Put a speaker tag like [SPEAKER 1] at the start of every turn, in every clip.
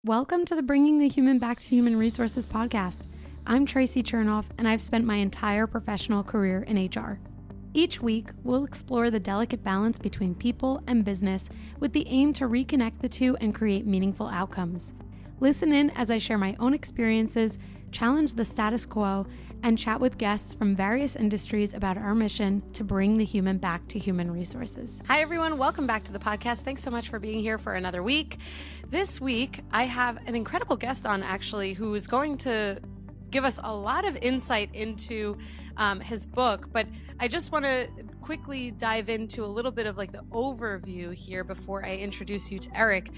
[SPEAKER 1] Welcome to the Bringing the Human Back to Human Resources podcast. I'm Traci Chernoff, and I've spent my entire professional career in HR. Each week, we'll explore the delicate balance between people and business with the aim to reconnect the two and create meaningful outcomes. Listen in as I share my own experiences, challenge the status quo, and chat with guests from various industries about our mission to bring the human back to human resources. Hi, everyone. Welcome back to the podcast. Thanks so much for being here for another week. This week, I have an incredible guest on, actually, who is going to give us a lot of insight into his book. But I just want to quickly dive into a little bit of like the overview here before I introduce you to Eric.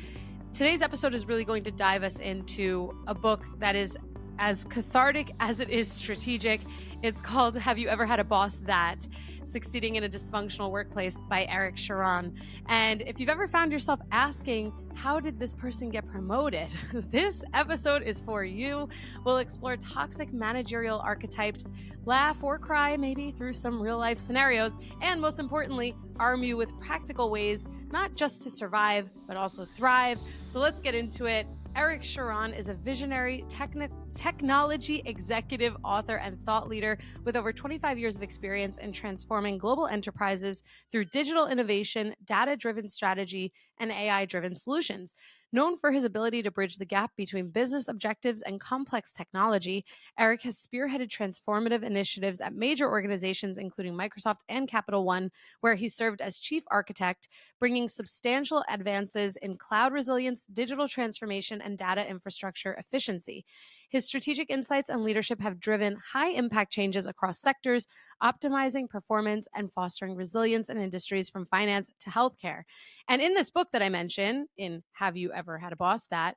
[SPEAKER 1] Today's episode is really going to dive us into a book that is as cathartic as it is strategic. It's called Have You Ever Had a Boss That? Succeeding in a Dysfunctional Workplace by Eric Charran. And if you've ever found yourself asking, how did this person get promoted? This episode is for you. We'll explore toxic managerial archetypes, laugh or cry maybe through some real life scenarios, and most importantly, arm you with practical ways, not just to survive, but also thrive. So let's get into it. Eric Charran is a visionary technology executive, author, and thought leader with over 25 years of experience in transforming global enterprises through digital innovation, data-driven strategy, and AI-driven solutions. Known for his ability to bridge the gap between business objectives and complex technology, Eric has spearheaded transformative initiatives at major organizations, including Microsoft and Capital One, where he served as chief architect, bringing substantial advances in cloud resilience, digital transformation, and data infrastructure efficiency. His strategic insights and leadership have driven high-impact changes across sectors, optimizing performance and fostering resilience in industries from finance to healthcare. And in this book that I mentioned, in Have You Ever Had a Boss That?,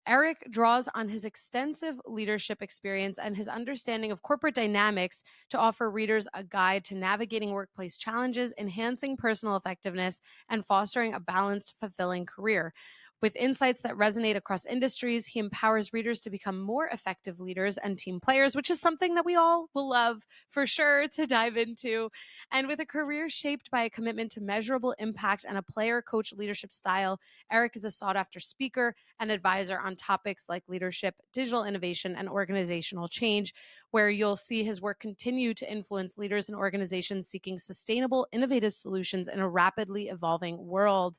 [SPEAKER 1] Eric draws on his extensive leadership experience and his understanding of corporate dynamics to offer readers a guide to navigating workplace challenges, enhancing personal effectiveness, and fostering a balanced, fulfilling career. With insights that resonate across industries, he empowers readers to become more effective leaders and team players, which is something that we all will love for sure to dive into. And with a career shaped by a commitment to measurable impact and a player-coach leadership style, Eric is a sought-after speaker and advisor on topics like leadership, digital innovation, and organizational change, where you'll see his work continue to influence leaders and organizations seeking sustainable, innovative solutions in a rapidly evolving world.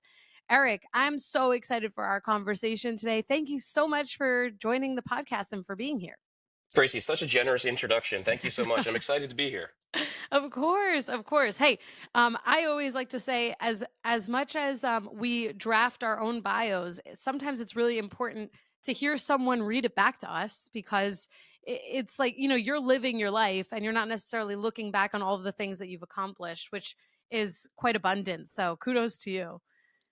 [SPEAKER 1] Eric, I'm so excited for our conversation today. Thank you so much for joining the podcast and for being here.
[SPEAKER 2] Traci, such a generous introduction. Thank you so much. I'm excited to be here.
[SPEAKER 1] Of course, of course. Hey, I always like to say, as much as we draft our own bios, sometimes it's really important to hear someone read it back to us, because it's like, you're living your life and you're not necessarily looking back on all of the things that you've accomplished, which is quite abundant. So kudos to you.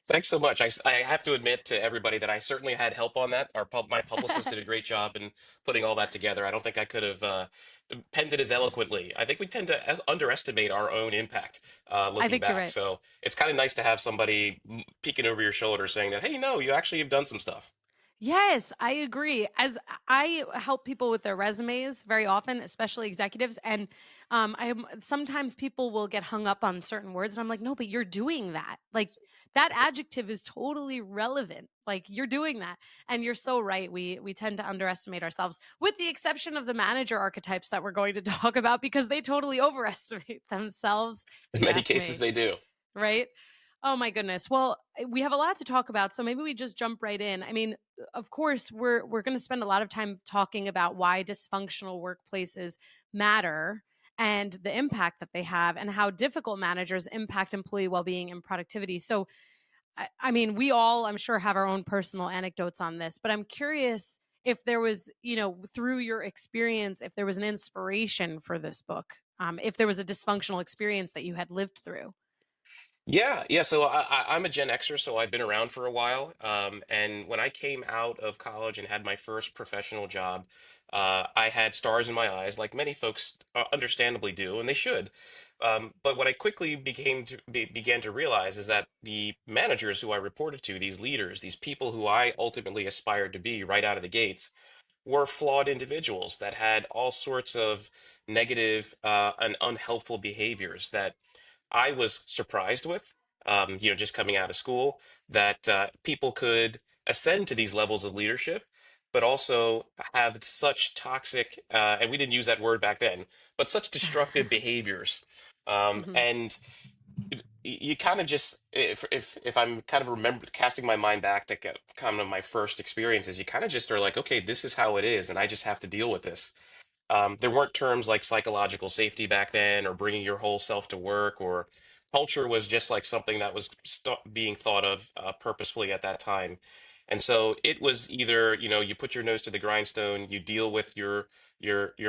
[SPEAKER 2] Thanks so much. I have to admit to everybody that I certainly had help on that. My publicist did a great job in putting all that together. I don't think I could have penned it as eloquently. I think we tend to underestimate our own impact
[SPEAKER 1] I
[SPEAKER 2] looking
[SPEAKER 1] think you're
[SPEAKER 2] back.
[SPEAKER 1] right.
[SPEAKER 2] So it's kind of nice to have somebody peeking over your shoulder saying that, hey, no, you actually have done some stuff.
[SPEAKER 1] Yes, I agree. As I help people with their resumes very often, especially executives, and sometimes people will get hung up on certain words, and I'm like, no, but you're doing that. Like, that adjective is totally relevant. Like, you're doing that, and you're so right. We tend to underestimate ourselves, with the exception of the manager archetypes that we're going to talk about, because they totally overestimate themselves, if
[SPEAKER 2] In
[SPEAKER 1] you
[SPEAKER 2] many
[SPEAKER 1] ask
[SPEAKER 2] cases,
[SPEAKER 1] me.
[SPEAKER 2] they do.
[SPEAKER 1] Right? Oh my goodness. Well, we have a lot to talk about, so maybe we just jump right in. I mean, of course, we're going to spend a lot of time talking about why dysfunctional workplaces matter and the impact that they have, and how difficult managers impact employee well-being and productivity. So, I mean, we all, I'm sure, have our own personal anecdotes on this, but I'm curious if there was, through your experience, if there was an inspiration for this book, if there was a dysfunctional experience that you had lived through.
[SPEAKER 2] Yeah. So I'm a Gen Xer, so I've been around for a while. And when I came out of college and had my first professional job, I had stars in my eyes, like many folks understandably do, and they should. But what I quickly began to realize is that the managers who I reported to, these leaders, these people who I ultimately aspired to be right out of the gates, were flawed individuals that had all sorts of negative and unhelpful behaviors that I was surprised with, just coming out of school, that people could ascend to these levels of leadership, but also have such toxic, and we didn't use that word back then, but such destructive behaviors.
[SPEAKER 1] Hmm.
[SPEAKER 2] And you kind of just, if I'm kind of remember casting my mind back to kind of my first experiences, you kind of just are like, okay, this is how it is, and I just have to deal with this. There weren't terms like psychological safety back then, or bringing your whole self to work, or culture was just like something that was being thought of purposefully at that time. And so it was either, you put your nose to the grindstone, you deal with your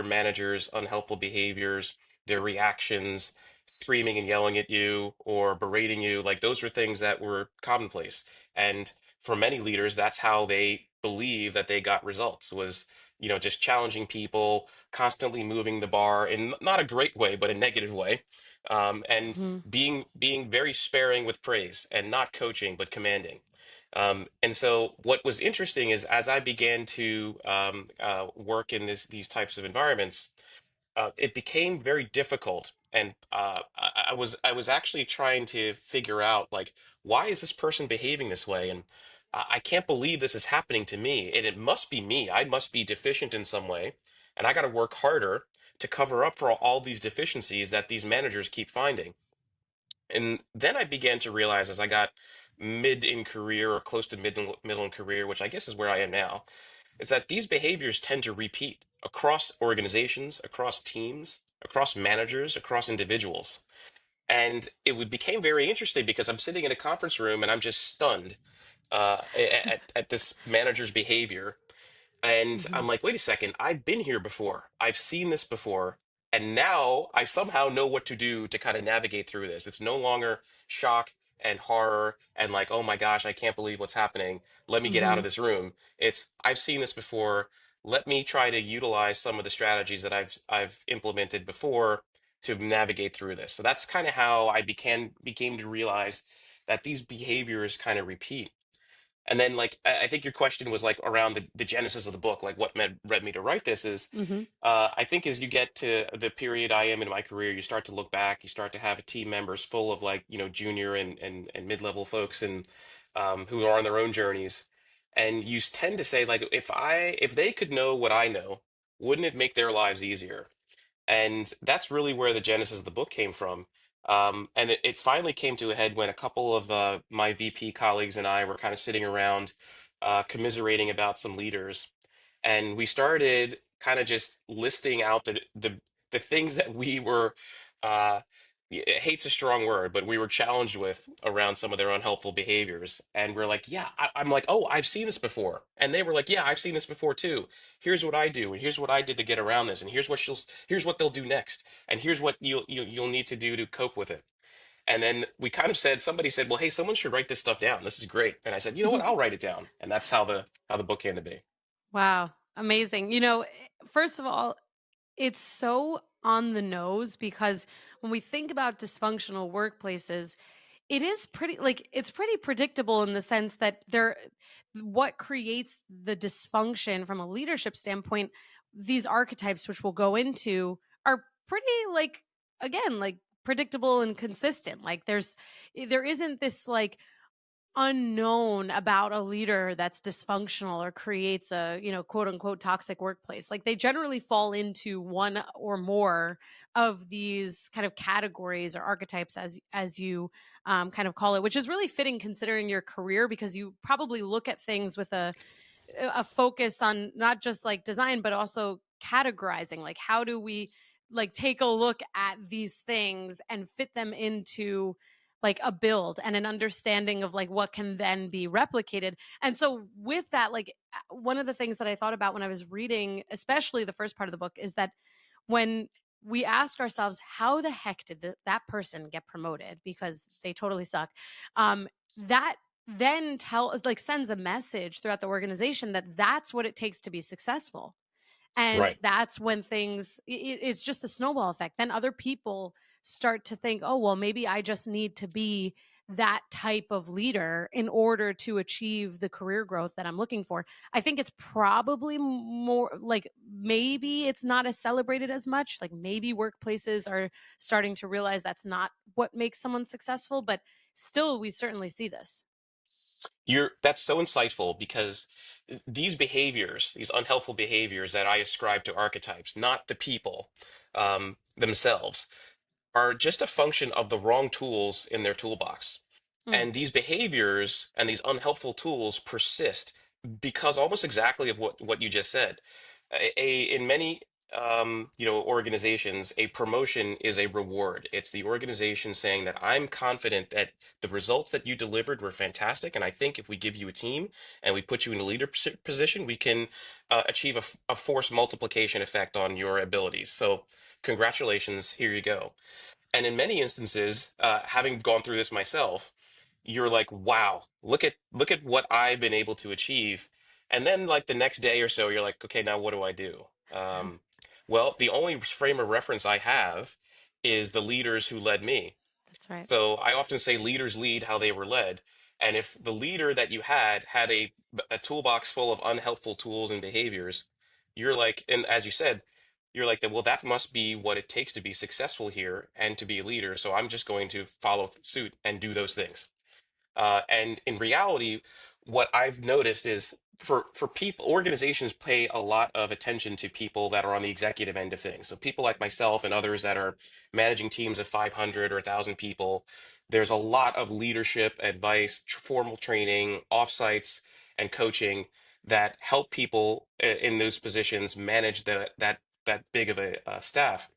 [SPEAKER 2] manager's unhelpful behaviors, their reactions, screaming and yelling at you or berating you. Like those were things that were commonplace. And for many leaders, that's how they believe that they got results was, just challenging people, constantly moving the bar in not a great way, but a negative way, and
[SPEAKER 1] Hmm.
[SPEAKER 2] being very sparing with praise and not coaching but commanding. And so, what was interesting is as I began to work in these types of environments, it became very difficult. And I was actually trying to figure out like why is this person behaving this way, and I can't believe this is happening to me, and it must be me. I must be deficient in some way, and I got to work harder to cover up for all these deficiencies that these managers keep finding. And then I began to realize as I got mid in career or close to middle in career, which I guess is where I am now, is that these behaviors tend to repeat across organizations, across teams, across managers, across individuals. And became very interesting because I'm sitting in a conference room and I'm just stunned at this manager's behavior, and
[SPEAKER 1] Hmm.
[SPEAKER 2] I'm like, wait a second, I've been here before. I've seen this before. And now I somehow know what to do to kind of navigate through this. It's no longer shock and horror and like, oh my gosh, I can't believe what's happening. Let me get out
[SPEAKER 1] Hmm.
[SPEAKER 2] of this room. It's, I've seen this before. Let me try to utilize some of the strategies that I've implemented before to navigate through this. So that's kind of how I became to realize that these behaviors kind of repeat. And then, like, I think your question was like around the genesis of the book, like what led me to write this is,
[SPEAKER 1] Hmm.
[SPEAKER 2] I think as you get to the period I am in my career, you start to look back, you start to have team members full of like, junior and mid-level folks and who are on their own journeys. And you tend to say, like, if they could know what I know, wouldn't it make their lives easier? And that's really where the genesis of the book came from. And it finally came to a head when a couple of my VP colleagues and I were kind of sitting around commiserating about some leaders. And we started kind of just listing out the things that we were, uh, hate's a strong word, but we were challenged with around some of their unhelpful behaviors. And we're like, yeah, I'm like, oh, I've seen this before. And they were like, yeah, I've seen this before too. Here's what I do, and here's what I did to get around this, and here's what they'll do next, and here's what you'll need to do to cope with it. And then we kind of said, somebody said, well, hey, someone should write this stuff down. This is great. And I said, you know what? I'll write it down. And that's how the book came to be.
[SPEAKER 1] Wow, amazing. First of all, it's so on the nose because when we think about dysfunctional workplaces, it is pretty like it's pretty predictable in the sense that what creates the dysfunction from a leadership standpoint, these archetypes which we'll go into are pretty like again like predictable and consistent. Like there isn't this like unknown about a leader that's dysfunctional or creates a quote unquote toxic workplace. Like they generally fall into one or more of these kind of categories or archetypes as you kind of call it, which is really fitting considering your career because you probably look at things with a focus on not just like design but also categorizing, like how do we like take a look at these things and fit them into like a build and an understanding of like what can then be replicated. And so with that, like one of the things that I thought about when I was reading especially the first part of the book is that when we ask ourselves how the heck did that person get promoted because they totally suck, that then sends a message throughout the organization that that's what it takes to be successful. And
[SPEAKER 2] Right.
[SPEAKER 1] that's when it's just a snowball effect. Then other people start to think, oh well, maybe I just need to be that type of leader in order to achieve the career growth that I'm looking for. I think it's probably more like maybe it's not as celebrated as much, like maybe workplaces are starting to realize that's not what makes someone successful, but still we certainly see this.
[SPEAKER 2] That's so insightful because these behaviors, these unhelpful behaviors that I ascribe to archetypes, not the people themselves, are just a function of the wrong tools in their toolbox.
[SPEAKER 1] Mm,
[SPEAKER 2] And these behaviors and these unhelpful tools persist because almost exactly of what you just said. In many organizations, a promotion is a reward. It's the organization saying that I'm confident that the results that you delivered were fantastic, and I think if we give you a team and we put you in a leadership position, we can achieve a force multiplication effect on your abilities. So congratulations, here you go. And in many instances, having gone through this myself, you're like, wow, look at what I've been able to achieve. And then like the next day or so, you're like, okay, now what do I do?
[SPEAKER 1] yeah,
[SPEAKER 2] Well, the only frame of reference I have is the leaders who led me.
[SPEAKER 1] that's right.
[SPEAKER 2] So I often say leaders lead how they were led. And if the leader that you had a toolbox full of unhelpful tools and behaviors, you're like, and as you said, you're like that, well, that must be what it takes to be successful here and to be a leader. So I'm just going to follow suit and do those things. And in reality, what I've noticed is for people, organizations pay a lot of attention to people that are on the executive end of things. So people like myself and others that are managing teams of 500 or 1,000 people, there's a lot of leadership advice, formal training, offsites, and coaching that help people in those positions manage that big of a staff.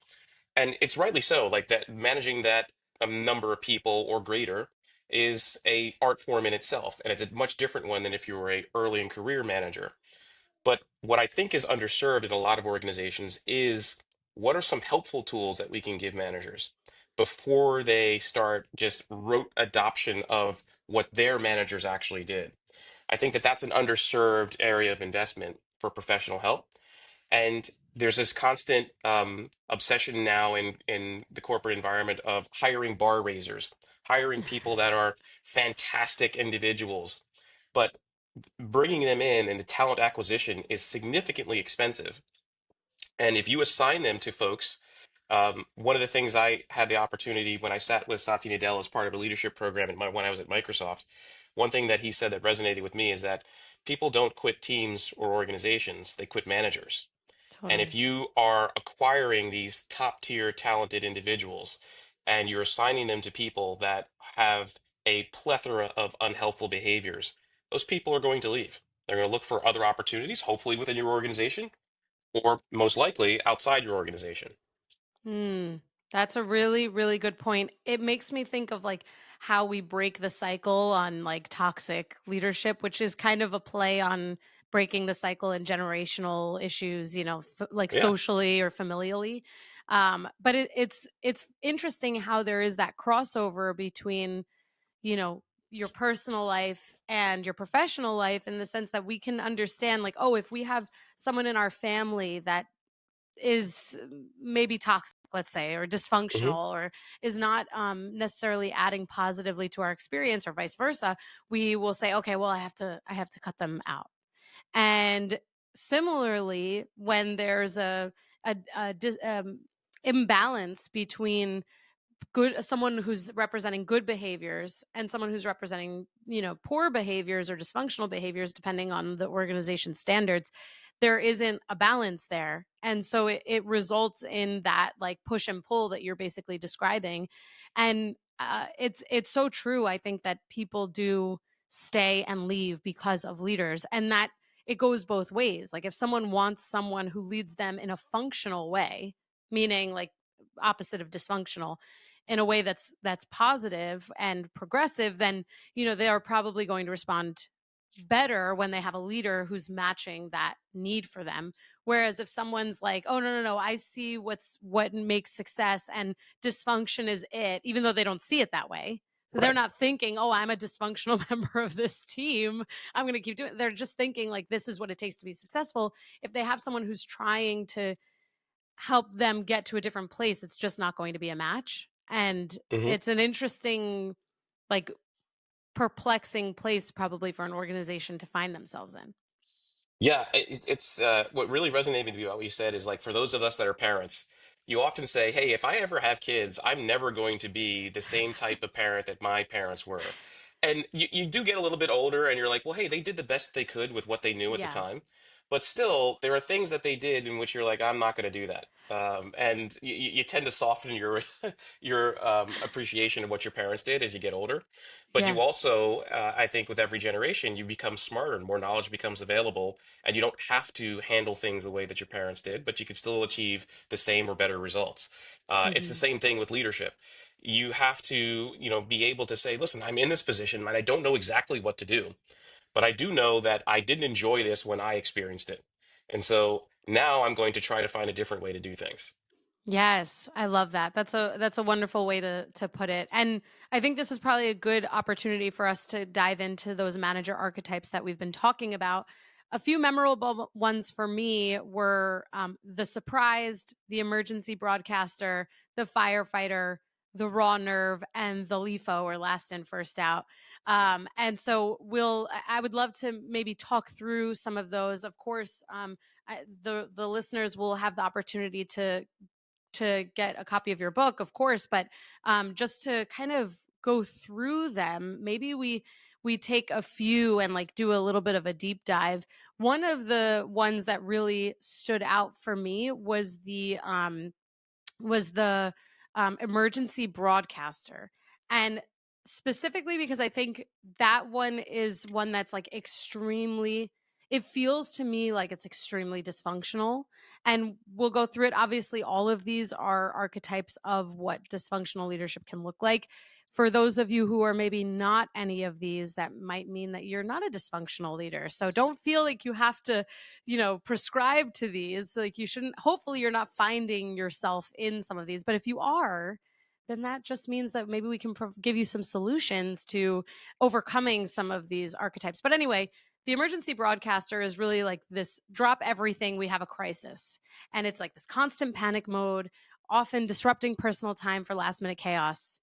[SPEAKER 2] And it's rightly so, like that managing that number of people or greater is a art form in itself, and it's a much different one than if you were a early in career manager. But what I think is underserved in a lot of organizations is what are some helpful tools that we can give managers before they start just rote adoption of what their managers actually did. I think that that's an underserved area of investment for professional help. And there's this constant obsession now in the corporate environment of hiring bar raisers, hiring people that are fantastic individuals, but bringing them in and the talent acquisition is significantly expensive. And if you assign them to folks, one of the things I had the opportunity when I sat with Satya Nadella as part of a leadership program when I was at Microsoft, one thing that he said that resonated with me is that people don't quit teams or organizations, they quit managers. And if
[SPEAKER 1] Totally.
[SPEAKER 2] you are acquiring these top tier talented individuals and you're assigning them to people that have a plethora of unhelpful behaviors, those people are going to leave. They're going to look for other opportunities, hopefully within your organization, or most likely outside your organization.
[SPEAKER 1] Mm, that's a really, really good point. It makes me think of like how we break the cycle on like toxic leadership, which is kind of a play on breaking the cycle and generational issues, like
[SPEAKER 2] Yeah.
[SPEAKER 1] socially or familially. But it's interesting how there is that crossover between, you know, your personal life and your professional life in the sense that we can understand like, oh, if we have someone in our family that is maybe toxic, let's say, or
[SPEAKER 2] Hmm.
[SPEAKER 1] dysfunctional, or is not necessarily adding positively to our experience, or vice versa, we will say, okay, well, I have to cut them out. And similarly, when there's a imbalance between good someone who's representing good behaviors and someone who's representing poor behaviors or dysfunctional behaviors depending on the organization's standards, there isn't a balance there, and so it results in that like push and pull that you're basically describing. And it's so true. I think that people do stay and leave because of leaders, and that it goes both ways. Like if someone wants someone who leads them in a functional way, meaning like opposite of dysfunctional, in a way that's positive and progressive, then they are probably going to respond better when they have a leader who's matching that need for them. Whereas if someone's like, oh, no, no, no, I see what makes success, and dysfunction is it, even though they don't see it that way. They're
[SPEAKER 2] Right.
[SPEAKER 1] not thinking, oh, I'm a dysfunctional member of this team, I'm going to keep doing it. They're just thinking like, this is what it takes to be successful. If they have someone who's trying to help them get to a different place, it's just not going to be a match. And
[SPEAKER 2] Hmm.
[SPEAKER 1] it's an interesting, like, perplexing place probably for an organization to find themselves in.
[SPEAKER 2] Yeah, it's what really resonated with me about what you said is like for those of us that are parents, you often say, "Hey, if I ever have kids, I'm never going to be the same type of parent that my parents were." and you do get a little bit older and you're like, well, hey, they did the best they could with what they knew at the
[SPEAKER 1] Yeah.
[SPEAKER 2] time. But still, there are things that they did in which you're like, I'm not going to do that. And you tend to soften your your appreciation of what your parents did as you get older. But
[SPEAKER 1] Yeah.
[SPEAKER 2] you also, I think, with every generation, you become smarter and more knowledge becomes available, and you don't have to handle things the way that your parents did, but you can still achieve the same or better results. It's the
[SPEAKER 1] Hmm.
[SPEAKER 2] same thing with leadership. You have to, be able to say, listen, I'm in this position and I don't know exactly what to do, but I do know that I didn't enjoy this when I experienced it. And so now I'm going to try to find a different way to do things.
[SPEAKER 1] Yes, I love that. That's a wonderful way to put it. And I think this is probably a good opportunity for us to dive into those manager archetypes that we've been talking about. A few memorable ones for me were the surprised, the emergency broadcaster, the firefighter, the raw nerve, and the LIFO, or last in, first out. And so I would love to maybe talk through some of those. Of course, the listeners will have the opportunity to get a copy of your book, of course, but just to kind of go through them, maybe we take a few and like do a little bit of a deep dive. One of the ones that really stood out for me was the emergency broadcaster. And specifically because I think that one is one that's like extremely, it feels to me like it's extremely dysfunctional. And we'll go through it. Obviously, all of these are archetypes of what dysfunctional leadership can look like. For those of you who are maybe not any of these, that might mean that you're not a dysfunctional leader. So don't feel like you have to prescribe to these. Like, you shouldn't, hopefully you're not finding yourself in some of these, but if you are, then that just means that maybe we can give you some solutions to overcoming some of these archetypes. But anyway, the emergency broadcaster is really like this: drop everything, we have a crisis. And it's like this constant panic mode, often disrupting personal time for last minute chaos.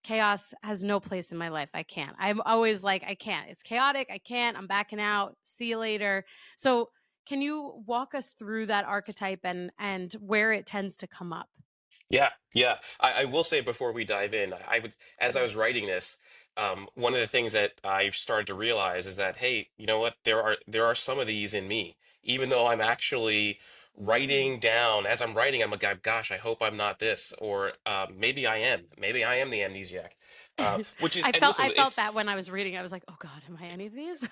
[SPEAKER 1] Chaos has no place in my life. I can't. I'm always like, I can't. It's chaotic. I can't. I'm backing out. See you later. So, can you walk us through that archetype and where it tends to come up?
[SPEAKER 2] Yeah, yeah. I will say before we dive in, I would, as I
[SPEAKER 1] Mhm.
[SPEAKER 2] was writing this, one of the things that I started to realize is that, hey, you know what? There are some of these in me, even though I'm actually
[SPEAKER 1] Mm.
[SPEAKER 2] writing down as I'm writing. I'm like, gosh, I hope I'm not this, or maybe I am. Maybe I am the amnesiac. Which is,
[SPEAKER 1] I
[SPEAKER 2] and
[SPEAKER 1] felt
[SPEAKER 2] listen,
[SPEAKER 1] I felt
[SPEAKER 2] it's
[SPEAKER 1] that when I was reading. I was like, "Oh God, am I any of these?"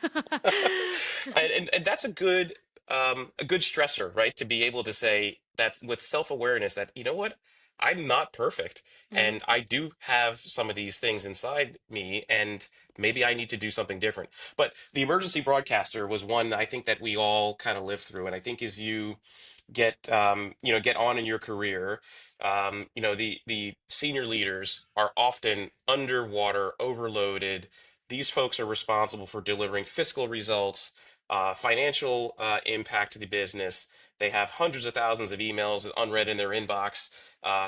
[SPEAKER 2] and that's a good stressor, right? To be able to say that with self-awareness that, you know what, I'm not perfect
[SPEAKER 1] Hmm.
[SPEAKER 2] and I do have some of these things inside me and maybe I need to do something different. But the emergency broadcaster was one I think that we all kind of live through. And I think as you get on in your career, the senior leaders are often underwater, overloaded. These folks are responsible for delivering fiscal results, financial impact to the business. They have hundreds of thousands of emails unread in their inbox,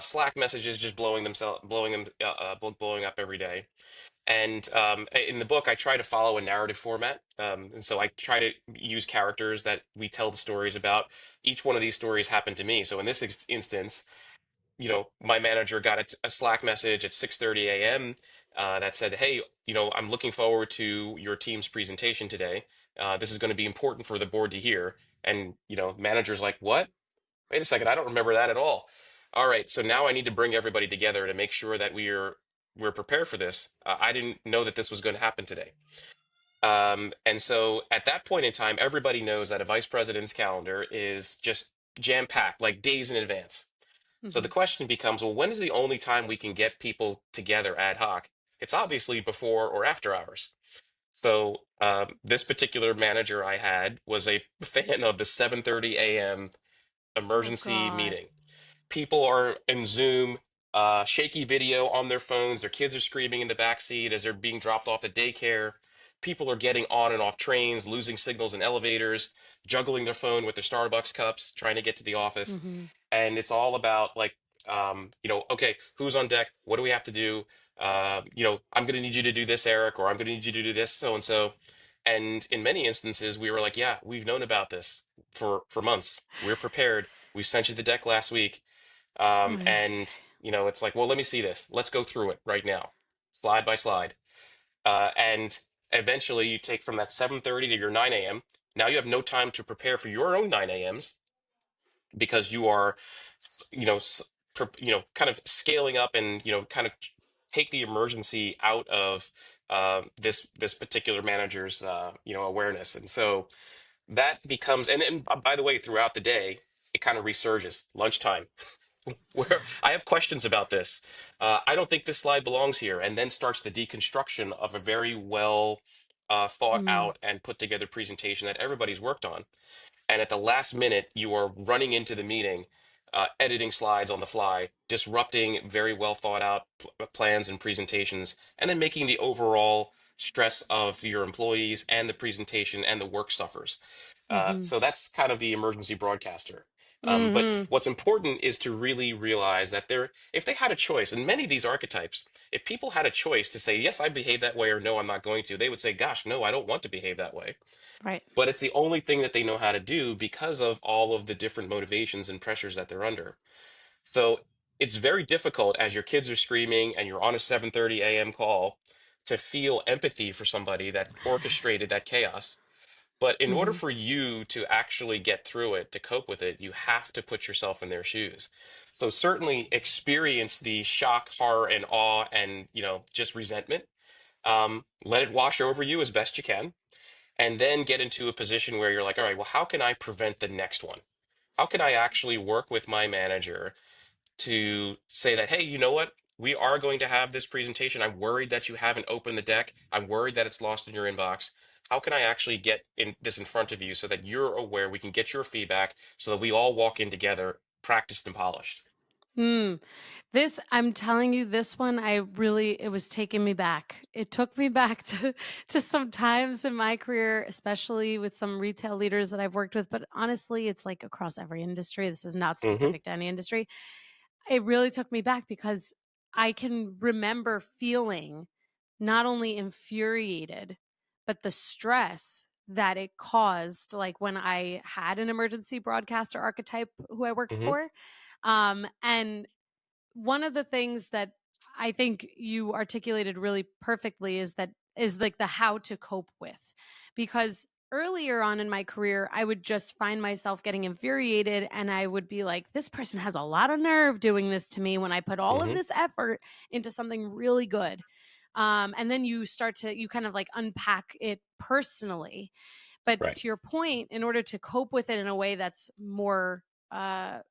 [SPEAKER 2] Slack messages just blowing up every day. And in the book, I try to follow a narrative format. And so I try to use characters that we tell the stories about. Each one of these stories happened to me. So in this instance, my manager got a Slack message at 6:30 a.m. That said, "Hey, I'm looking forward to your team's presentation today. This is going to be important for the board to hear." And manager's like, "What? Wait a second, I don't remember that at all." All right, so now I need to bring everybody together to make sure that we're prepared for this. I didn't know that this was going to happen today. And so at that point in time, everybody knows that a vice president's calendar is just jam packed, like days in advance. So the
[SPEAKER 1] Hmm.
[SPEAKER 2] question becomes, well, when is the only time we can get people together ad hoc? It's obviously before or after hours. So this particular manager I had was a fan of the 7:30 a.m.
[SPEAKER 1] Oh
[SPEAKER 2] emergency
[SPEAKER 1] God.
[SPEAKER 2] meeting. People are in Zoom, shaky video on their phones. Their kids are screaming in the back seat as they're being dropped off at daycare. People are getting on and off trains, losing signals in elevators, juggling their phone with their Starbucks cups, trying to get to the office.
[SPEAKER 1] Hmm.
[SPEAKER 2] And it's all about like, okay, who's on deck? What do we have to do? I'm going to need you to do this, Eric, or I'm going to need you to do this, so and so. And in many instances, we were like, yeah, we've known about this for months. We're prepared. We sent you the deck last week. And it's like, well, let me see this. Let's go through it right now, slide by slide. And eventually you take from that 7:30 to your 9 a.m. Now you have no time to prepare for your own 9 a.m.s because you are, you know, kind of scaling up and, kind of take the emergency out of this particular manager's, awareness. And so that becomes, and by the way, throughout the day, it kind of resurges. Lunchtime, where I have questions about this. I don't think this slide belongs here, and then starts the deconstruction of a very well thought
[SPEAKER 1] Mm,
[SPEAKER 2] out and put together presentation that everybody's worked on. And at the last minute, you are running into the meeting, editing slides on the fly, disrupting very well thought out plans and presentations, and then making the overall stress of your employees and the presentation and the work suffers.
[SPEAKER 1] mm-hmm,
[SPEAKER 2] So that's kind of the emergency broadcaster. But
[SPEAKER 1] mm-hmm,
[SPEAKER 2] what's important is to really realize that if they had a choice, and many of these archetypes, if people had a choice to say, yes, I behave that way, or no, I'm not going to, they would say, gosh, no, I don't want to behave that way.
[SPEAKER 1] right.
[SPEAKER 2] But it's the only thing that they know how to do because of all of the different motivations and pressures that they're under. So it's very difficult as your kids are screaming and you're on a 7:30 a.m. call to feel empathy for somebody that orchestrated that chaos. But in order
[SPEAKER 1] Mm-hmm,
[SPEAKER 2] for you to actually get through it, to cope with it, you have to put yourself in their shoes. So certainly experience the shock, horror, and awe and, just resentment. Let it wash over you as best you can, and then get into a position where you're like, all right, well, how can I prevent the next one? How can I actually work with my manager to say that, hey, you know what? We are going to have this presentation. I'm worried that you haven't opened the deck. I'm worried that it's lost in your inbox. How can I actually get this in front of you so that you're aware, we can get your feedback so that we all walk in together, practiced and polished?
[SPEAKER 1] mm. This, I'm telling you, this one, it was taking me back. It took me back to some times in my career, especially with some retail leaders that I've worked with. But honestly, it's like across every industry. This is not
[SPEAKER 2] Mm-hmm.
[SPEAKER 1] specific to any industry. It really took me back because I can remember feeling not only infuriated, but the stress that it caused, like when I had an emergency broadcaster archetype who I worked
[SPEAKER 2] Mm-hmm.
[SPEAKER 1] for. And one of the things that I think you articulated really perfectly is like the how to cope with. Because earlier on in my career, I would just find myself getting infuriated and I would be like, this person has a lot of nerve doing this to me when I put all of
[SPEAKER 2] Mm-hmm.
[SPEAKER 1] this effort into something really good. And then you kind of like unpack it personally. But
[SPEAKER 2] Right.
[SPEAKER 1] to your point, in order to cope with it in a way that's more uh,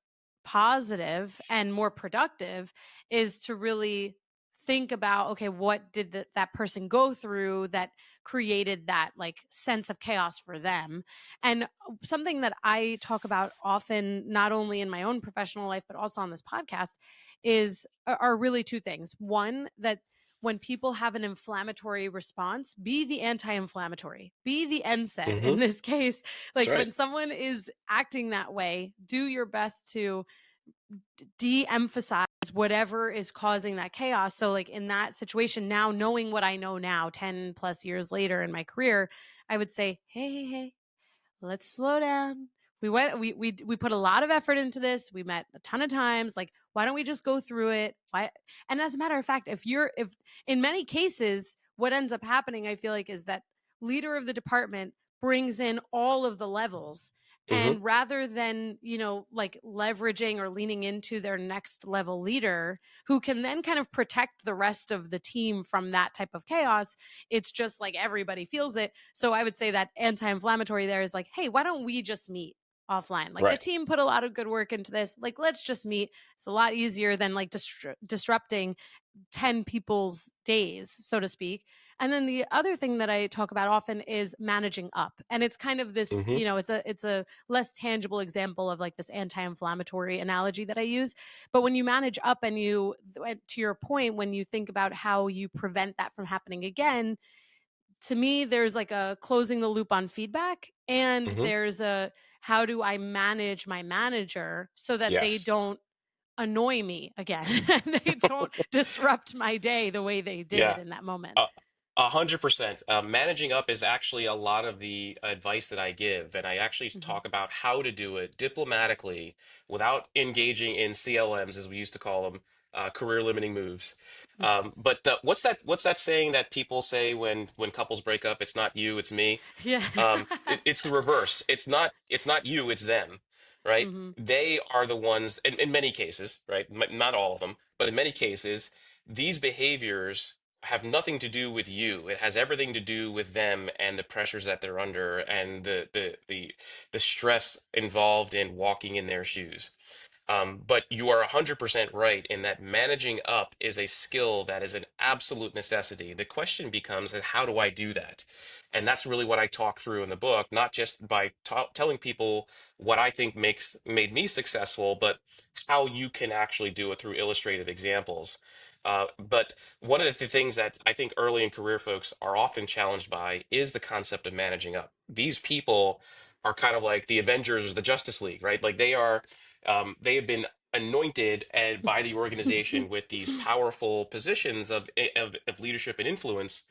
[SPEAKER 1] positive and more productive is to really think about, okay, what did that person go through that created that like sense of chaos for them. And something that I talk about often, not only in my own professional life but also on this podcast, is are really two things. One, that when people have an inflammatory response, be the anti-inflammatory, be the NSAID
[SPEAKER 2] Mm-hmm.
[SPEAKER 1] in this case.
[SPEAKER 2] That's
[SPEAKER 1] Like
[SPEAKER 2] right.
[SPEAKER 1] when someone is acting that way, do your best to de-emphasize whatever is causing that chaos. So like in that situation, now knowing what I know now 10 plus years later in my career, I would say, hey, let's slow down. We put a lot of effort into this. We met a ton of times. Like, why don't we just go through it? Why? And as a matter of fact, if in many cases, what ends up happening, I feel like, is that leader of the department brings in all of the levels.
[SPEAKER 2] Mm-hmm.
[SPEAKER 1] And rather than, like leveraging or leaning into their next level leader who can then kind of protect the rest of the team from that type of chaos, it's just like everybody feels it. So I would say that anti-inflammatory there is like, hey, why don't we just meet offline? Like the
[SPEAKER 2] Right.
[SPEAKER 1] team put a lot of good work into this. Like, let's just meet. It's a lot easier than like disrupting 10 people's days, so to speak. And then the other thing that I talk about often is managing up. And it's kind of this,
[SPEAKER 2] Mm-hmm.
[SPEAKER 1] it's a less tangible example of like this anti-inflammatory analogy that I use. But when you manage up and to your point, when you think about how you prevent that from happening again, to me, there's like a closing the loop on feedback, and
[SPEAKER 2] Mm-hmm.
[SPEAKER 1] there's a how do I manage my manager so that they
[SPEAKER 2] Yes.
[SPEAKER 1] don't annoy me again and they don't disrupt my day the way they did
[SPEAKER 2] Yeah.
[SPEAKER 1] in that moment.
[SPEAKER 2] Uh, 100%. Managing up is actually a lot of the advice that I give, and I actually
[SPEAKER 1] Hmm.
[SPEAKER 2] talk about how to do it diplomatically without engaging in CLMs, as we used to call them, career limiting moves. But what's that saying that people say when couples break up? It's not you, it's me.
[SPEAKER 1] Yeah.
[SPEAKER 2] It's the reverse. It's not you, it's them, right?
[SPEAKER 1] Hmm.
[SPEAKER 2] They are the ones in many cases, right? Not all of them, but in many cases, these behaviors have nothing to do with you. It has everything to do with them and the pressures that they're under and the stress involved in walking in their shoes. But you are 100% right in that managing up is a skill that is an absolute necessity. The question becomes, how do I do that? And that's really what I talk through in the book, not just by telling people what I think made me successful, but how you can actually do it through illustrative examples. But one of the things that I think early in career folks are often challenged by is the concept of managing up. These people are kind of like the Avengers or the Justice League, right? Like they have been anointed and by the organization with these powerful positions of leadership and influence,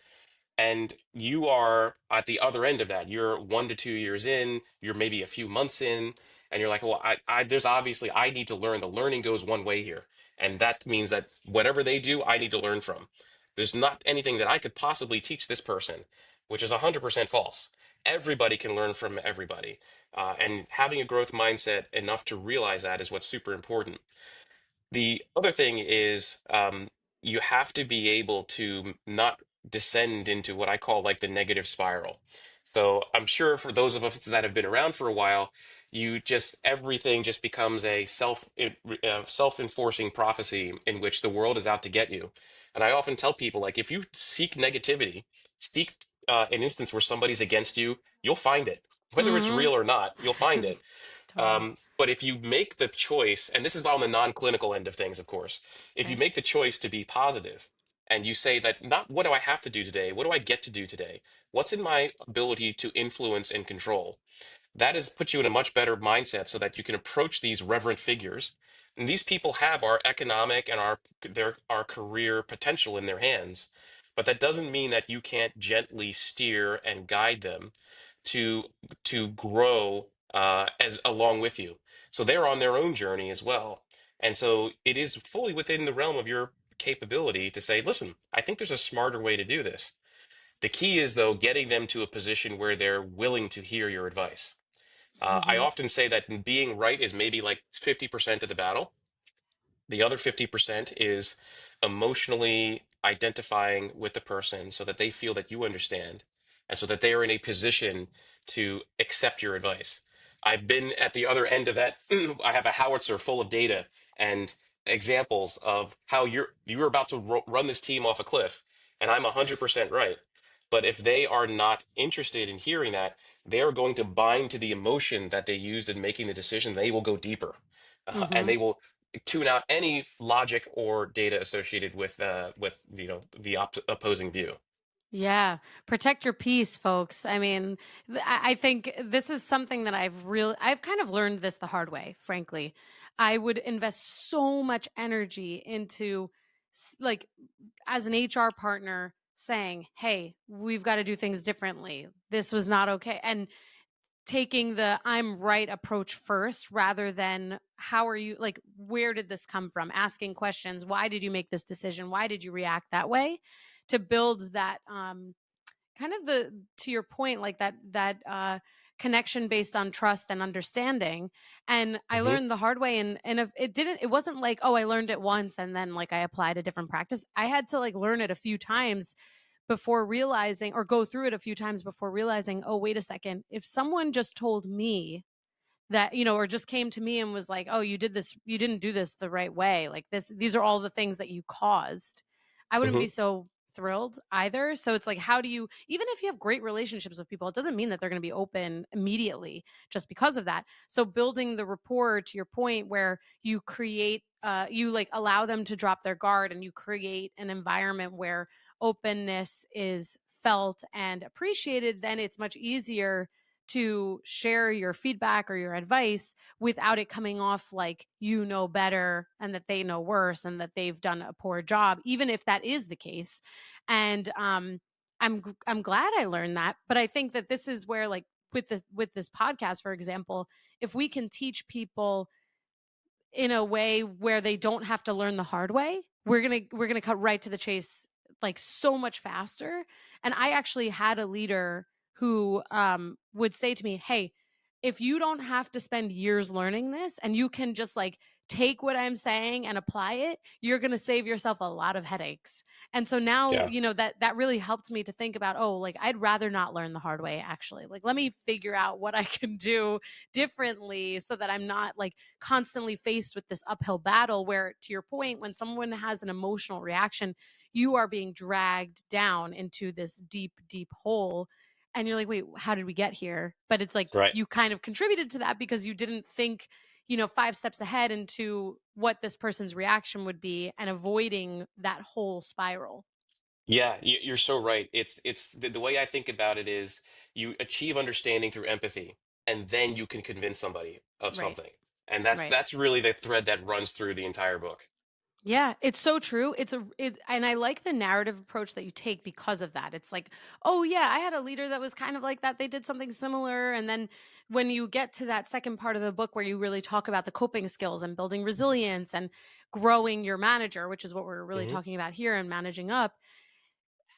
[SPEAKER 2] and you are at the other end of that. You're 1 to 2 years in, you're maybe a few months in, and you're like, well, there's obviously I need to learn. The learning goes one way here, and that means that whatever they do, I need to learn from. There's not anything that I could possibly teach this person, which is 100% false. Everybody can learn from everybody, and having a growth mindset enough to realize that is what's super important. The other thing is you have to be able to not descend into what I call like the negative spiral. So I'm sure for those of us that have been around for a while, you just everything just becomes a self-enforcing prophecy in which the world is out to get you. And I often tell people like if you seek negativity, seek an instance where somebody's against you, you'll find it. Whether it's
[SPEAKER 1] Hmm.
[SPEAKER 2] real or not, you'll find it.
[SPEAKER 1] Totally.
[SPEAKER 2] But if you make the choice, and this is on the non-clinical end of things, of course, if you
[SPEAKER 1] Okay.
[SPEAKER 2] make the choice to be positive and you say that not what do I have to do today? What do I get to do today? What's in my ability to influence and control? That has put you in a much better mindset so that you can approach these reverent figures. And these people have our economic and our career potential in their hands. But that doesn't mean that you can't gently steer and guide them to grow as along with you. So they're on their own journey as well. And so it is fully within the realm of your capability to say, listen, I think there's a smarter way to do this. The key is, though, getting them to a position where they're willing to hear your advice. I
[SPEAKER 1] Hmm.
[SPEAKER 2] often say that being right is maybe like 50% of the battle. The other 50% is emotionally identifying with the person so that they feel that you understand and so that they are in a position to accept your advice. I've been at the other end of that. I have a howitzer full of data and examples of how you're about to run this team off a cliff, and I'm 100% right. But if they are not interested in hearing that, they are going to bind to the emotion that they used in making the decision. They will go deeper, and
[SPEAKER 1] Hmm.
[SPEAKER 2] they will tune out any logic or data associated with the opposing view.
[SPEAKER 1] Yeah, protect your peace, folks. I mean, I think this is something that I've kind of learned this the hard way, frankly. I would invest so much energy into like as an HR partner saying, "Hey, we've got to do things differently. This was not okay." And taking the I'm right approach first rather than how are you, like, where did this come from, asking questions, why did you make this decision, why did you react that way, to build that kind of the to your point, like that connection based on trust and understanding. And I
[SPEAKER 2] Hmm.
[SPEAKER 1] learned the hard way, and if it wasn't like, oh, I learned it once and then like I applied a different practice. I had to like learn it a few times before realizing, or go through it a few times before realizing, oh, wait a second, if someone just told me that, or just came to me and was like, oh, you didn't do this the right way, like these are all the things that you caused, I wouldn't
[SPEAKER 2] Hmm.
[SPEAKER 1] be so thrilled either. So it's like, how do you, even if you have great relationships with people, it doesn't mean that they're going to be open immediately just because of that. So building the rapport, to your point, where you create you like allow them to drop their guard, and you create an environment where openness is felt and appreciated, then it's much easier to share your feedback or your advice without it coming off like you know better and that they know worse and that they've done a poor job, even if that is the case. And I'm glad I learned that. But I think that this is where, like, with this podcast, for example, if we can teach people in a way where they don't have to learn the hard way. We're gonna cut right to the chase, like, so much faster. And I actually had a leader who would say to me, "Hey, if you don't have to spend years learning this and you can just like take what I'm saying and apply it, you're going to save yourself a lot of headaches." And so now,
[SPEAKER 2] Yeah.
[SPEAKER 1] that really helped me to think about, oh, like, I'd rather not learn the hard way actually. Like, let me figure out what I can do differently so that I'm not like constantly faced with this uphill battle where, to your point, when someone has an emotional reaction, you are being dragged down into this deep, deep hole. And you're like, wait, how did we get here? But it's like
[SPEAKER 2] Right.
[SPEAKER 1] you kind of contributed to that because you didn't think, 5 steps ahead into what this person's reaction would be and avoiding that whole spiral.
[SPEAKER 2] Yeah, you're so right. It's the way I think about it is you achieve understanding through empathy, and then you can convince somebody of
[SPEAKER 1] Right.
[SPEAKER 2] something. And that's
[SPEAKER 1] Right.
[SPEAKER 2] that's really the thread that runs through the entire book.
[SPEAKER 1] Yeah, it's so true. And I like the narrative approach that you take because of that. It's like, oh yeah, I had a leader that was kind of like that. They did something similar. And then when you get to that second part of the book where you really talk about the coping skills and building resilience and growing your manager, which is what we're really
[SPEAKER 2] Hmm.
[SPEAKER 1] talking about here and managing up,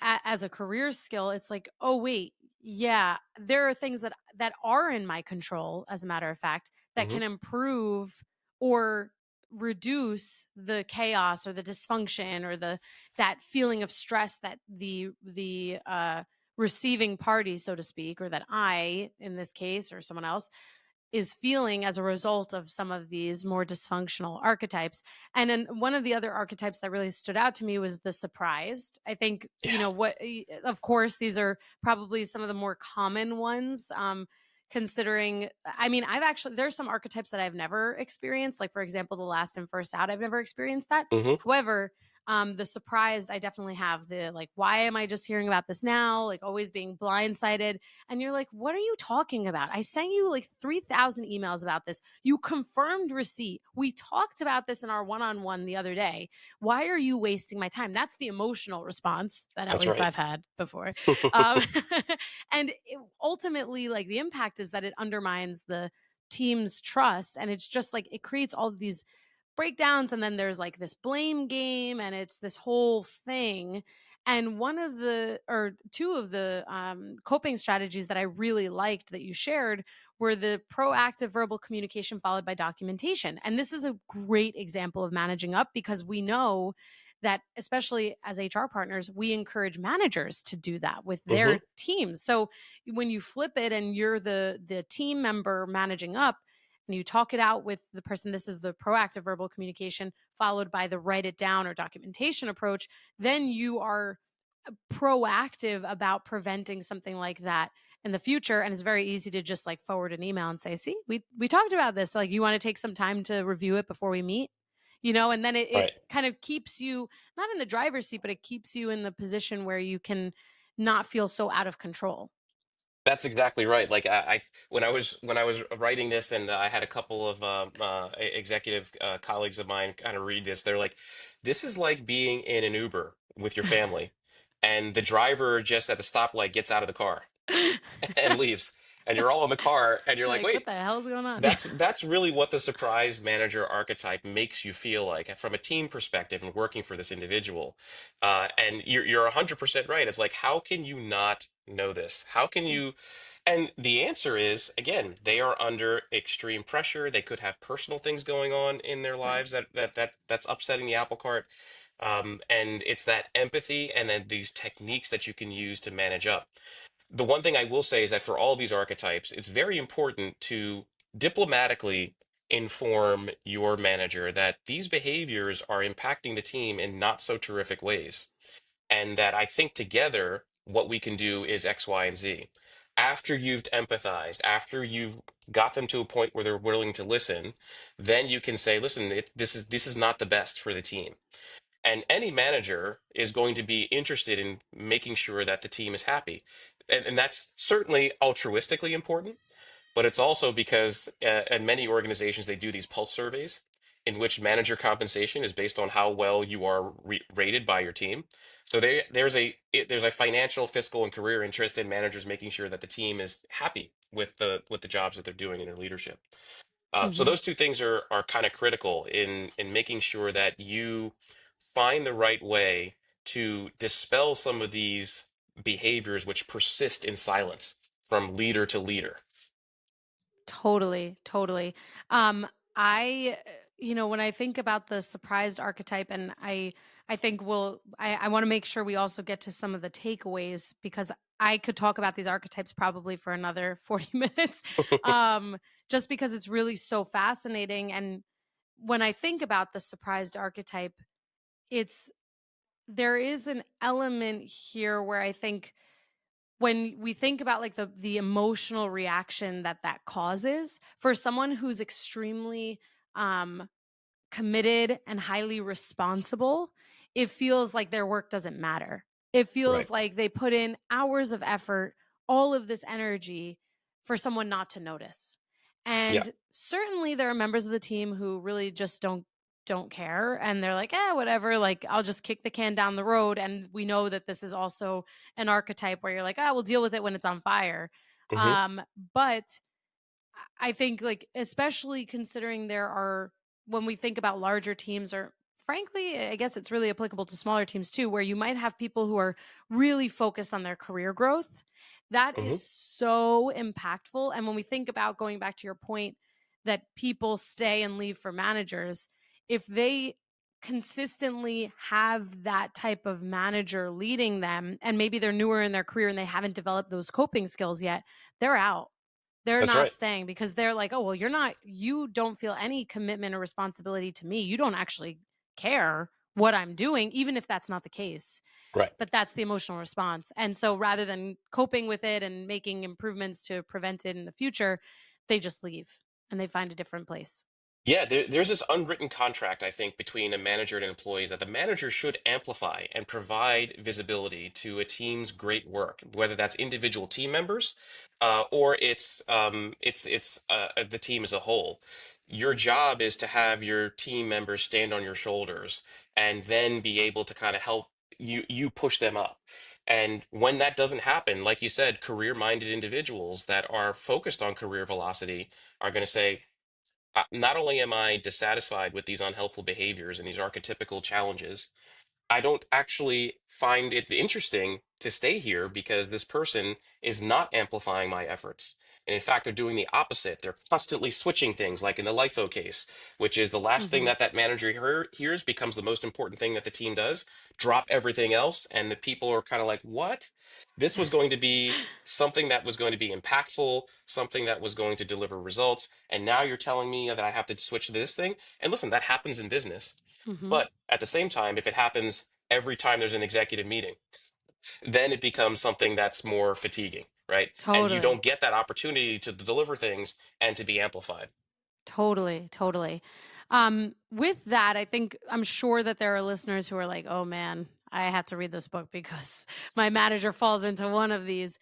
[SPEAKER 1] as a career skill, it's like, oh wait, yeah, there are things that are in my control, as a matter of fact, that
[SPEAKER 2] Hmm.
[SPEAKER 1] can improve or reduce the chaos or the dysfunction or the that feeling of stress that the receiving party, so to speak, or that I, in this case, or someone else, is feeling as a result of some of these more dysfunctional archetypes. And then one of the other archetypes that really stood out to me was the surprised. I think,
[SPEAKER 2] Yeah.
[SPEAKER 1] of course, these are probably some of the more common ones. Considering, I mean, there's some archetypes that I've never experienced. Like, for example, the last and first out, I've never experienced that.
[SPEAKER 2] Hmm.
[SPEAKER 1] However, the surprised, I definitely have. The like, why am I just hearing about this now? Like, always being blindsided. And you're like, what are you talking about? I sent you like 3,000 emails about this. You confirmed receipt. We talked about this in our one on one the other day. Why are you wasting my time? That's the emotional response that at
[SPEAKER 2] That's
[SPEAKER 1] least
[SPEAKER 2] right.
[SPEAKER 1] I've had before. Um, ultimately, like, the impact is that it undermines the team's trust. And it's just like it creates all of these breakdowns. And then there's like this blame game, and it's this whole thing. And one of the, or two of the coping strategies that I really liked that you shared were the proactive verbal communication followed by documentation. And this is a great example of managing up because we know that, especially as HR partners, we encourage managers to do that with
[SPEAKER 2] Hmm.
[SPEAKER 1] their teams. So when you flip it and you're the team member managing up, and you talk it out with the person, this is the proactive verbal communication followed by the write it down or documentation approach, then you are proactive about preventing something like that in the future. And it's very easy to just like forward an email and say, see, we talked about this, like, you want to take some time to review it before we meet, and then it
[SPEAKER 2] Right.
[SPEAKER 1] kind of keeps you not in the driver's seat, but it keeps you in the position where you can not feel so out of control.
[SPEAKER 2] That's exactly right. Like when I was writing this, and I had a couple of executive colleagues of mine kind of read this. They're like, "This is like being in an Uber with your family, and the driver just at the stoplight gets out of the car and leaves, and you're all in the car, and you're like,
[SPEAKER 1] Like, what
[SPEAKER 2] wait."
[SPEAKER 1] the hell's going on?
[SPEAKER 2] That's really what the surprise manager archetype makes you feel like from a team perspective and working for this individual. And you're 100% right. It's like, how can you not know this? How can you? And the answer is, again, they are under extreme pressure. They could have personal things going on in their
[SPEAKER 1] Right.
[SPEAKER 2] lives that's upsetting the apple cart. And it's that empathy and then these techniques that you can use to manage up. The one thing I will say is that for all these archetypes, it's very important to diplomatically inform your manager that these behaviors are impacting the team in not so terrific ways. And that I think together, what we can do is X, Y, and Z. After you've empathized, after you've got them to a point where they're willing to listen, then you can say, listen, this is not the best for the team. And any manager is going to be interested in making sure that the team is happy. And that's certainly altruistically important, but it's also because in many organizations, they do these pulse surveys in which manager compensation is based on how well you are rated by your team. So there's a financial, fiscal, and career interest in managers making sure that the team is happy with the jobs that they're doing in their leadership. So
[SPEAKER 1] Hmm.
[SPEAKER 2] those two things are kind of critical in making sure that you find the right way to dispel some of these behaviors which persist in silence from leader to leader.
[SPEAKER 1] Totally, totally. Um, when I think about the surprised archetype, and I think I want to make sure we also get to some of the takeaways because I could talk about these archetypes probably for another 40 minutes, um, just because it's really so fascinating. And when I think about the surprised archetype, it's there is an element here where I think when we think about like the emotional reaction that that causes for someone who's extremely um committed and highly responsible, it feels like their work doesn't matter. It
[SPEAKER 2] Right.
[SPEAKER 1] feels like they put in hours of effort, all of this energy for someone not to notice.
[SPEAKER 2] Yeah.
[SPEAKER 1] And certainly there are members of the team who really just don't care and they're like, "Eh, whatever, like I'll just kick the can down the road." And we know that this is also an archetype where you're like, "Ah, we'll deal with it when it's on fire."
[SPEAKER 2] Hmm.
[SPEAKER 1] Um but I think like especially considering there are when we think about larger teams or frankly, I guess it's really applicable to smaller teams too, where you might have people who are really focused on their career growth. That
[SPEAKER 2] Hmm.
[SPEAKER 1] is so impactful. And when we think about going back to your point that people stay and leave for managers, if they consistently have that type of manager leading them and maybe they're newer in their career and they haven't developed those coping skills yet, they're out. They're
[SPEAKER 2] That's
[SPEAKER 1] not
[SPEAKER 2] right.
[SPEAKER 1] staying because they're like, "Oh, well, you don't feel any commitment or responsibility to me. You don't actually care what I'm doing, even if that's not the case."
[SPEAKER 2] Right.
[SPEAKER 1] But that's the emotional response. And so rather than coping with it and making improvements to prevent it in the future, they just leave and they find a different place.
[SPEAKER 2] Yeah, there's this unwritten contract, I think, between a manager and employees that the manager should amplify and provide visibility to a team's great work, whether that's individual team members, or it's the team as a whole. Your job is to have your team members stand on your shoulders and then be able to kind of help you push them up. And when that doesn't happen, like you said, career-minded individuals that are focused on career velocity are going to say, not only am I dissatisfied with these unhelpful behaviors and these archetypical challenges, I don't actually find it interesting to stay here because this person is not amplifying my efforts. And in fact, they're doing the opposite. They're constantly switching things, like in the LIFO case, which is the last thing
[SPEAKER 1] Mhm.
[SPEAKER 2] that that manager hears becomes the most important thing that the team does. Drop everything else. And the people are kind of like, what? This was going to be something that was going to be impactful, something that was going to deliver results. And now you're telling me that I have to switch to this thing? And listen, that happens in business.
[SPEAKER 1] Mhm.
[SPEAKER 2] But at the same time, if it happens every time there's an executive meeting, then it becomes something that's more fatiguing, right? And you
[SPEAKER 1] Totally.
[SPEAKER 2] don't get that opportunity to deliver things and to be amplified.
[SPEAKER 1] Totally, totally. With that, I think I'm sure that there are listeners who are like, "Oh man, I have to read this book because my manager falls into one of these."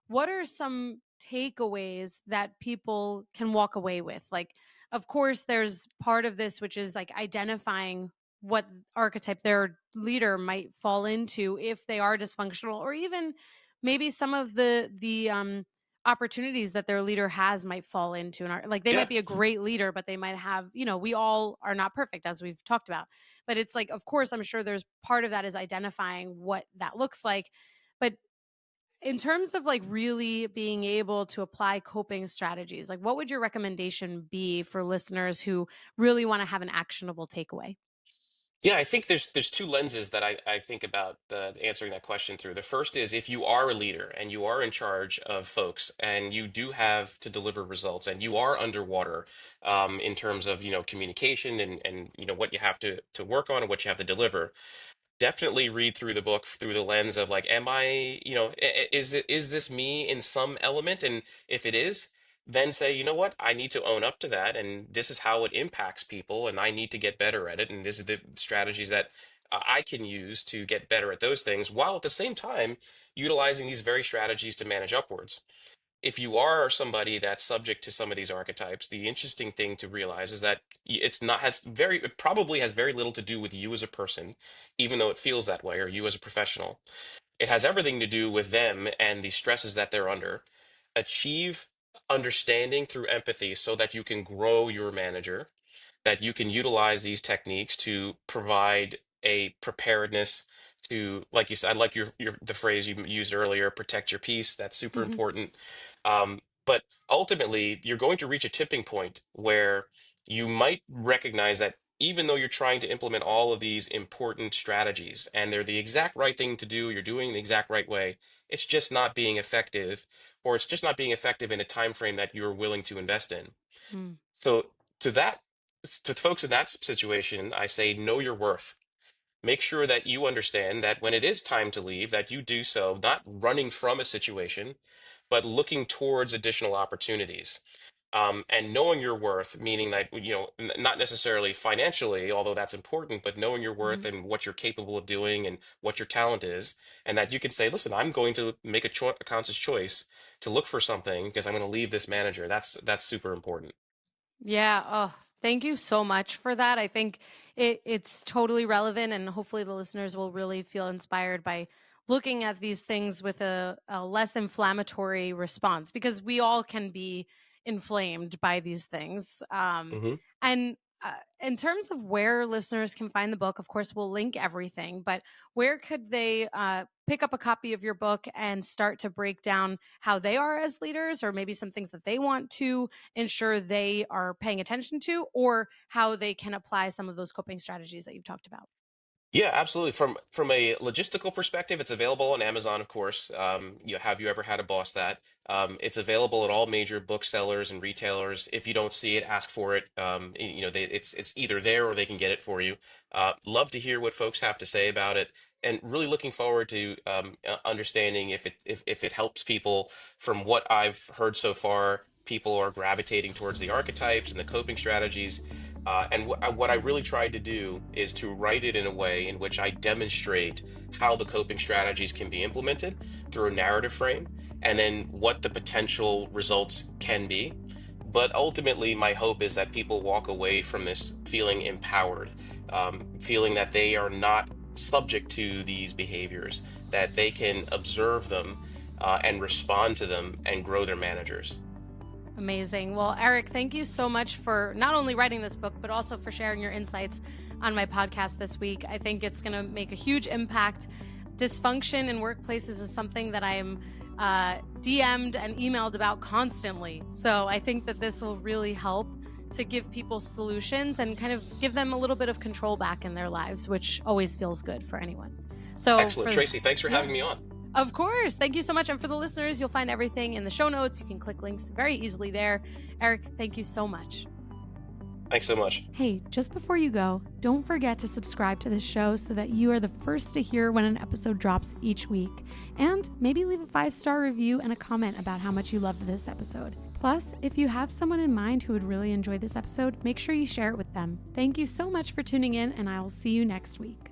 [SPEAKER 1] What are some takeaways that people can walk away with? Like, of course, there's part of this which is like identifying what archetype their leader might fall into if they are dysfunctional, or even maybe some of the opportunities that their leader has might fall into and like they
[SPEAKER 2] Yeah.
[SPEAKER 1] might be a great leader but they might have, we all are not perfect as we've talked about, but it's like of course I'm sure there's part of that is identifying what that looks like. But in terms of like really being able to apply coping strategies, like what would your recommendation be for listeners who really want to have an actionable takeaway?
[SPEAKER 2] Yeah, I think there's two lenses that I think about the answering that question through. The first is if you are a leader and you are in charge of folks and you do have to deliver results and you are underwater in terms of communication and what you have to work on and what you have to deliver, definitely read through the book through the lens of like, am I, is this me in some element? And if it is, then say, you know what, I need to own up to that, and this is how it impacts people, and I need to get better at it, and this is the strategies that I can use to get better at those things, while at the same time utilizing these very strategies to manage upwards. If you are somebody that's subject to some of these archetypes, the interesting thing to realize is that it's not has very it probably has very little to do with you as a person, even though it feels that way, or you as a professional. It has everything to do with them and the stresses that they're under. Achieve understanding through empathy so that you can grow your manager, that you can utilize these techniques to provide a preparedness to, like you said, I like your the phrase you used earlier, protect your peace. That's super
[SPEAKER 1] Hmm.
[SPEAKER 2] important. But ultimately, you're going to reach a tipping point where you might recognize that even though you're trying to implement all of these important strategies and they're the exact right thing to do, you're doing the exact right way, it's just not being effective, or it's just not being effective in a time frame that you're willing to invest in.
[SPEAKER 1] Mm.
[SPEAKER 2] So to that, to folks in that situation, I say know your worth. Make sure that you understand that when it is time to leave, that you do so not running from a situation, but looking towards additional opportunities. And knowing your worth, meaning that, not necessarily financially, although that's important, but knowing your worth
[SPEAKER 1] Mhm.
[SPEAKER 2] and what you're capable of doing and what your talent is, and that you can say, listen, I'm going to make a conscious choice to look for something because I'm going to leave this manager. That's super important.
[SPEAKER 1] Yeah. Oh, thank you so much for that. I think it's totally relevant, and hopefully the listeners will really feel inspired by looking at these things with a less inflammatory response, because we all can be inflamed by these things.
[SPEAKER 2] Hmm.
[SPEAKER 1] And in terms of where listeners can find the book, of course, we'll link everything, but where could they pick up a copy of your book and start to break down how they are as leaders, or maybe some things that they want to ensure they are paying attention to, or how they can apply some of those coping strategies that you've talked about?
[SPEAKER 2] Yeah, absolutely. From a logistical perspective, it's available on Amazon, of course. Have you ever had a boss that? It's available at all major booksellers and retailers. If you don't see it, ask for it. It's either there or they can get it for you. Love to hear what folks have to say about it, and really looking forward to understanding if it helps people. From what I've heard so far, people are gravitating towards the archetypes and the coping strategies. And what I really tried to do is to write it in a way in which I demonstrate how the coping strategies can be implemented through a narrative frame, and then what the potential results can be. But ultimately, my hope is that people walk away from this feeling empowered, feeling that they are not subject to these behaviors, that they can observe them and respond to them and grow their managers.
[SPEAKER 1] Amazing. Well, Eric, thank you so much for not only writing this book, but also for sharing your insights on my podcast this week. I think it's going to make a huge impact. Dysfunction in workplaces is something that I am DM'd and emailed about constantly. So I think that this will really help to give people solutions and kind of give them a little bit of control back in their lives, which always feels good for anyone. So
[SPEAKER 2] Excellent. Tracy, thanks for
[SPEAKER 1] yeah.
[SPEAKER 2] having me on.
[SPEAKER 1] Of course. Thank you so much. And for the listeners, you'll find everything in the show notes. You can click links very easily there. Eric, thank you so much.
[SPEAKER 2] Thanks so much.
[SPEAKER 1] Hey, just before you go, don't forget to subscribe to this show so that you are the first to hear when an episode drops each week. And maybe leave a 5-star review and a comment about how much you loved this episode. Plus, if you have someone in mind who would really enjoy this episode, make sure you share it with them. Thank you so much for tuning in, and I will see you next week.